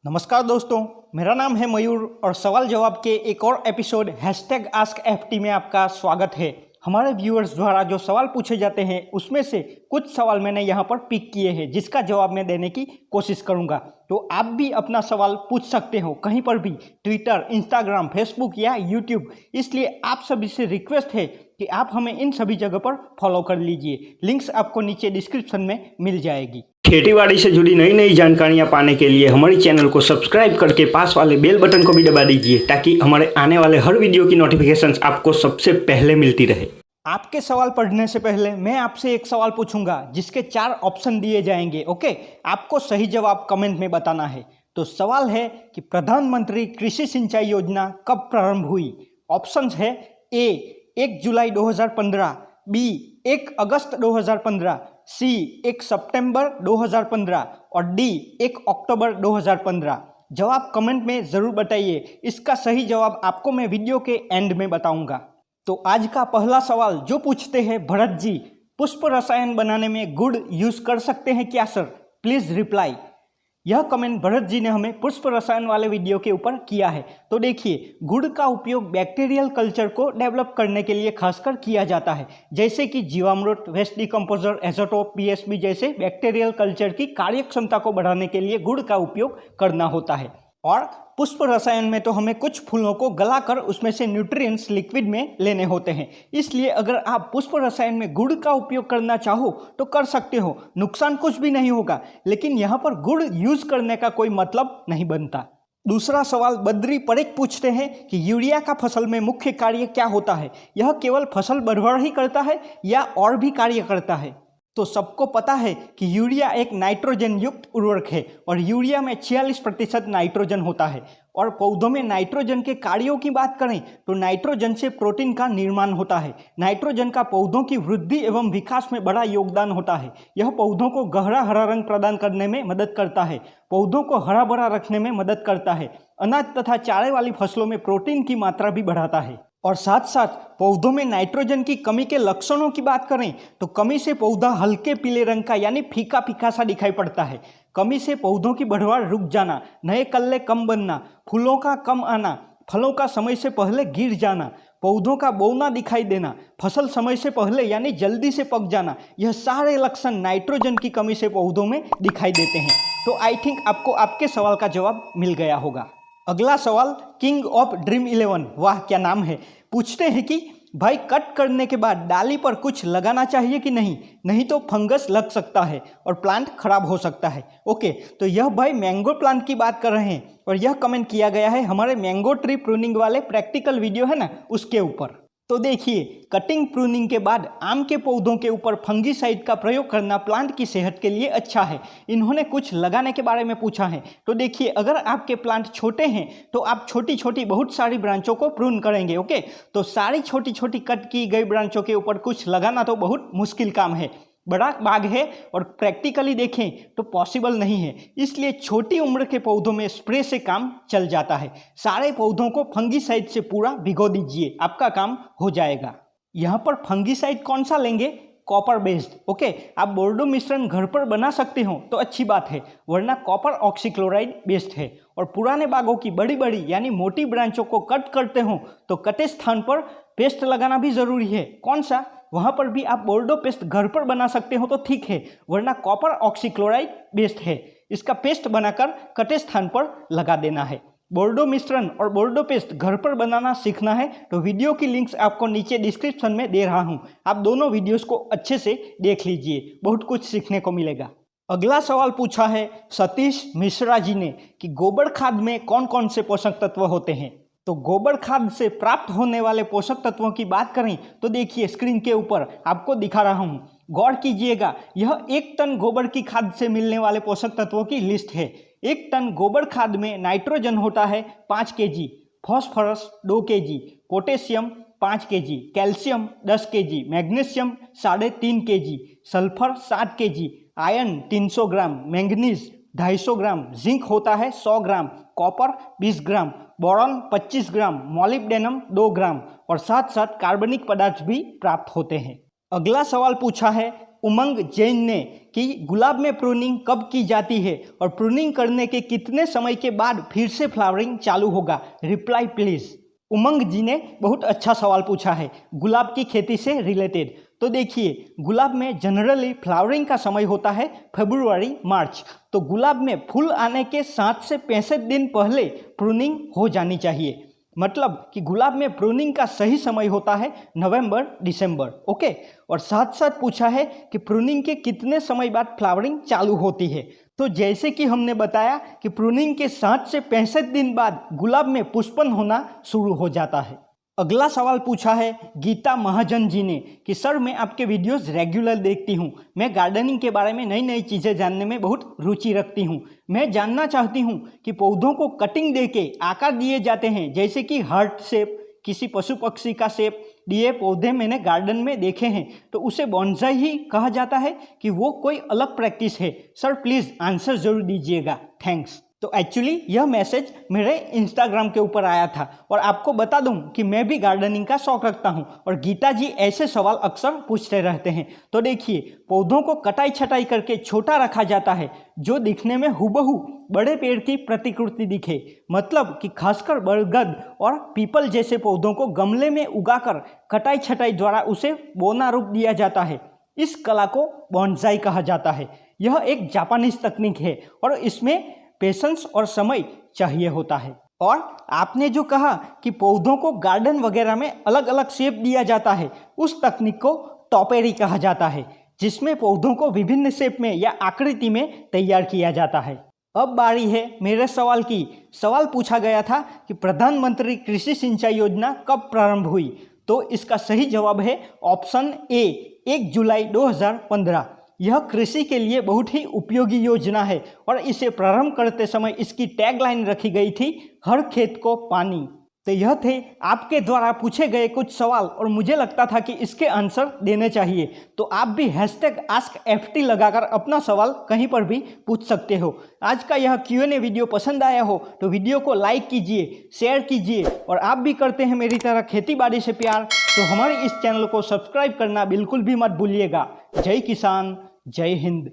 नमस्कार दोस्तों, मेरा नाम है मयूर और सवाल जवाब के एक और एपिसोड #AskFT में आपका स्वागत है। हमारे व्यूअर्स द्वारा जो सवाल पूछे जाते हैं उसमें से कुछ सवाल मैंने यहाँ पर पिक किए हैं जिसका जवाब मैं देने की कोशिश करूँगा। तो आप भी अपना सवाल पूछ सकते हो कहीं पर भी, ट्विटर, इंस्टाग्राम, फेसबुक या यूट्यूब। इसलिए आप सभी से रिक्वेस्ट है कि आप हमें इन सभी जगह पर फॉलो कर लीजिए। लिंक्स आपको नीचे डिस्क्रिप्शन में मिल जाएगी। खेतीबाड़ी से जुड़ी नई नई जानकारियां पाने के लिए हमारे चैनल को सब्सक्राइब करके पास वाले बेल बटन को भी दबा दीजिए ताकि हमारे आने वाले हर वीडियो की नोटिफिकेशंस आपको सबसे पहले मिलती रहे। आपके सवाल पढ़ने से पहले मैं आपसे एक सवाल पूछूंगा जिसके 4 ऑप्शन दिए जाएंगे। ओके, आपको सही जवाब कमेंट में बताना है। तो सवाल है कि प्रधानमंत्री कृषि सिंचाई योजना कब प्रारंभ हुई। ऑप्शंस है ए 1 जुलाई 2015, बी 1 अगस्त 2015, सी 1 सितंबर 2015 और डी 1 अक्टूबर 2015। जवाब कमेंट में ज़रूर बताइए। इसका सही जवाब आपको मैं वीडियो के एंड में बताऊंगा। तो आज का पहला सवाल जो पूछते हैं भरत जी, पुष्प रसायन बनाने में गुड़ यूज़ कर सकते हैं क्या सर, प्लीज़ रिप्लाई। यह कमेंट भरत जी ने हमें पुष्प रसायन वाले वीडियो के ऊपर किया है। तो देखिए, गुड़ का उपयोग बैक्टीरियल कल्चर को डेवलप करने के लिए खासकर किया जाता है, जैसे कि जीवामृत, वेस्ट डिकम्पोजर, एजोटोप, पीएसबी जैसे बैक्टीरियल कल्चर की कार्यक्षमता को बढ़ाने के लिए गुड़ का उपयोग करना होता है। और पुष्प रसायन में तो हमें कुछ फूलों को गलाकर उसमें से न्यूट्रिएंट्स लिक्विड में लेने होते हैं। इसलिए अगर आप पुष्प रसायन में गुड़ का उपयोग करना चाहो तो कर सकते हो, नुकसान कुछ भी नहीं होगा। लेकिन यहाँ पर गुड़ यूज करने का कोई मतलब नहीं बनता। दूसरा सवाल बद्री परेख पूछते हैं कि यूरिया का फसल में मुख्य कार्य क्या होता है। यह केवल फसल बढ़वाड़ ही करता है या और भी कार्य करता है। तो सबको पता है कि यूरिया एक नाइट्रोजन युक्त उर्वरक है और यूरिया में 46% नाइट्रोजन होता है। और पौधों में नाइट्रोजन के कार्यों की बात करें तो नाइट्रोजन से प्रोटीन का निर्माण होता है। नाइट्रोजन का पौधों की वृद्धि एवं विकास में बड़ा योगदान होता है। यह पौधों को गहरा हरा रंग प्रदान करने में मदद करता है, पौधों को हरा भरा रखने में मदद करता है, अनाज तथा चारे वाली फसलों में प्रोटीन की मात्रा भी बढ़ाता है। और साथ साथ पौधों में नाइट्रोजन की कमी के लक्षणों की बात करें तो कमी से पौधा हल्के पीले रंग का यानी फीका फीका सा दिखाई पड़ता है। कमी से पौधों की बढ़वाड़ रुक जाना, नए कल्ले कम बनना, फूलों का कम आना, फलों का समय से पहले गिर जाना, पौधों का बौना दिखाई देना, फसल समय से पहले यानी जल्दी से पक जाना, यह सारे लक्षण नाइट्रोजन की कमी से पौधों में दिखाई देते हैं। तो आई थिंक आपको आपके सवाल का जवाब मिल गया होगा। अगला सवाल किंग ऑफ ड्रीम 11, वाह क्या नाम है, पूछते हैं कि भाई कट करने के बाद डाली पर कुछ लगाना चाहिए कि नहीं, नहीं तो फंगस लग सकता है और प्लांट खराब हो सकता है। ओके, तो यह भाई मैंगो प्लांट की बात कर रहे हैं और यह कमेंट किया गया है हमारे मैंगो ट्री प्रूनिंग वाले प्रैक्टिकल वीडियो है ना, उसके ऊपर। तो देखिए, कटिंग प्रूनिंग के बाद आम के पौधों के ऊपर फंगीसाइड का प्रयोग करना प्लांट की सेहत के लिए अच्छा है। इन्होंने कुछ लगाने के बारे में पूछा है। तो देखिए, अगर आपके प्लांट छोटे हैं तो आप छोटी छोटी बहुत सारी ब्रांचों को प्रून करेंगे। ओके, तो सारी छोटी छोटी कट की गई ब्रांचों के ऊपर कुछ लगाना तो बहुत मुश्किल काम है। बड़ा बाग है और प्रैक्टिकली देखें तो पॉसिबल नहीं है। इसलिए छोटी उम्र के पौधों में स्प्रे से काम चल जाता है। सारे पौधों को फंगीसाइड से पूरा भिगो दीजिए, आपका काम हो जाएगा। यहाँ पर फंगीसाइड कौन सा लेंगे, कॉपर बेस्ड। ओके, आप बोर्डो मिश्रण घर पर बना सकते हो तो अच्छी बात है, वरना कॉपर ऑक्सीक्लोराइड बेस्ड है। और पुराने बागों की बड़ी बड़ी यानी मोटी ब्रांचों को कट करते हो तो कटे स्थान पर पेस्ट लगाना भी जरूरी है। कौन सा, वहाँ पर भी आप बोर्डो पेस्ट घर पर बना सकते हो तो ठीक है, वरना कॉपर ऑक्सीक्लोराइड बेस्ड है। इसका पेस्ट बनाकर कटे स्थान पर लगा देना है। बोर्डो मिश्रण और बोर्डो पेस्ट घर पर बनाना सीखना है तो वीडियो की लिंक्स आपको नीचे डिस्क्रिप्शन में दे रहा हूँ, आप दोनों वीडियोस को अच्छे से देख लीजिए, बहुत कुछ सीखने को मिलेगा। अगला सवाल पूछा है सतीश मिश्रा जी ने कि गोबर खाद में कौन कौन से पोषक तत्व होते हैं। तो गोबर खाद से प्राप्त होने वाले पोषक तत्वों की बात करें तो देखिए, स्क्रीन के ऊपर आपको दिखा रहा हूँ, गौर कीजिएगा। यह 1 टन गोबर की खाद से मिलने वाले पोषक तत्वों की लिस्ट है। 1 टन गोबर खाद में नाइट्रोजन होता है 5 kg, phosphorus 2 kg, potassium 5 kg, calcium 10 kg, magnesium 3.5 kg, sulphur 7 kg, iron 300 ग्राम, मैंगनीज 250 ग्राम, जिंक होता है 100 ग्राम, कॉपर 20 ग्राम, बोरॉन 25 ग्राम, मॉलिब्डेनम 2 ग्राम और साथ साथ कार्बनिक पदार्थ भी प्राप्त होते हैं। अगला सवाल पूछा है उमंग जैन ने कि गुलाब में प्रूनिंग कब की जाती है और प्रूनिंग करने के कितने समय के बाद फिर से फ्लावरिंग चालू होगा, रिप्लाई प्लीज़। उमंग जी ने बहुत अच्छा सवाल पूछा है गुलाब की खेती से रिलेटेड। तो देखिए, गुलाब में जनरली फ्लावरिंग का समय होता है फरवरी मार्च, तो गुलाब में फूल आने के 60 से 65 दिन पहले प्रूनिंग हो जानी चाहिए। मतलब कि गुलाब में प्रूनिंग का सही समय होता है नवंबर दिसंबर, ओके। और साथ साथ पूछा है कि प्रूनिंग के कितने समय बाद फ्लावरिंग चालू होती है। तो जैसे कि हमने बताया कि प्रूनिंग के 60 से 65 दिन बाद गुलाब में पुष्पन होना शुरू हो जाता है। अगला सवाल पूछा है गीता महाजन जी ने कि सर मैं आपके वीडियोस रेगुलर देखती हूँ, मैं गार्डनिंग के बारे में नई नई चीज़ें जानने में बहुत रुचि रखती हूँ। मैं जानना चाहती हूँ कि पौधों को कटिंग देके आकार दिए जाते हैं, जैसे कि हार्ट शेप, किसी पशु पक्षी का शेप दिए पौधे मैंने गार्डन में देखे हैं, तो उसे बॉन्साई ही कहा जाता है कि वो कोई अलग प्रैक्टिस है? सर प्लीज़ आंसर ज़रूर दीजिएगा, थैंक्स। तो एक्चुअली यह मैसेज मेरे इंस्टाग्राम के ऊपर आया था और आपको बता दूं कि मैं भी गार्डनिंग का शौक रखता हूं और गीता जी ऐसे सवाल अक्सर पूछते रहते हैं। तो देखिए, पौधों को कटाई छटाई करके छोटा रखा जाता है जो दिखने में हुबहू बड़े पेड़ की प्रतिकृति दिखे। मतलब कि खासकर बरगद और पीपल जैसे पौधों को गमले में उगाकर कटाई छटाई द्वारा उसे बोना रूप दिया जाता है। इस कला को बॉन्साई कहा जाता है। यह एक जापानीज तकनीक है और इसमें पेशेंस और समय चाहिए होता है। और आपने जो कहा कि पौधों को गार्डन वगैरह में अलग अलग शेप दिया जाता है, उस तकनीक को टॉपेरी कहा जाता है, जिसमें पौधों को विभिन्न शेप में या आकृति में तैयार किया जाता है। अब बारी है मेरे सवाल की। सवाल पूछा गया था कि प्रधानमंत्री कृषि सिंचाई योजना कब प्रारंभ हुई? तो इसका सही जवाब है ऑप्शन ए, 1 जुलाई 2015। यह कृषि के लिए बहुत ही उपयोगी योजना है और इसे प्रारंभ करते समय इसकी टैगलाइन रखी गई थी, हर खेत को पानी। तो यह थे आपके द्वारा पूछे गए कुछ सवाल और मुझे लगता था कि इसके आंसर देने चाहिए। तो आप भी #AskFT लगाकर अपना सवाल कहीं पर भी पूछ सकते हो। आज का यह Q&A वीडियो पसंद आया हो तो वीडियो को लाइक कीजिए, शेयर कीजिए और आप भी करते हैं मेरी तरह खेती बाड़ी से प्यार तो हमारे इस चैनल को सब्सक्राइब करना बिल्कुल भी मत भूलिएगा। जय किसान, जय हिंद।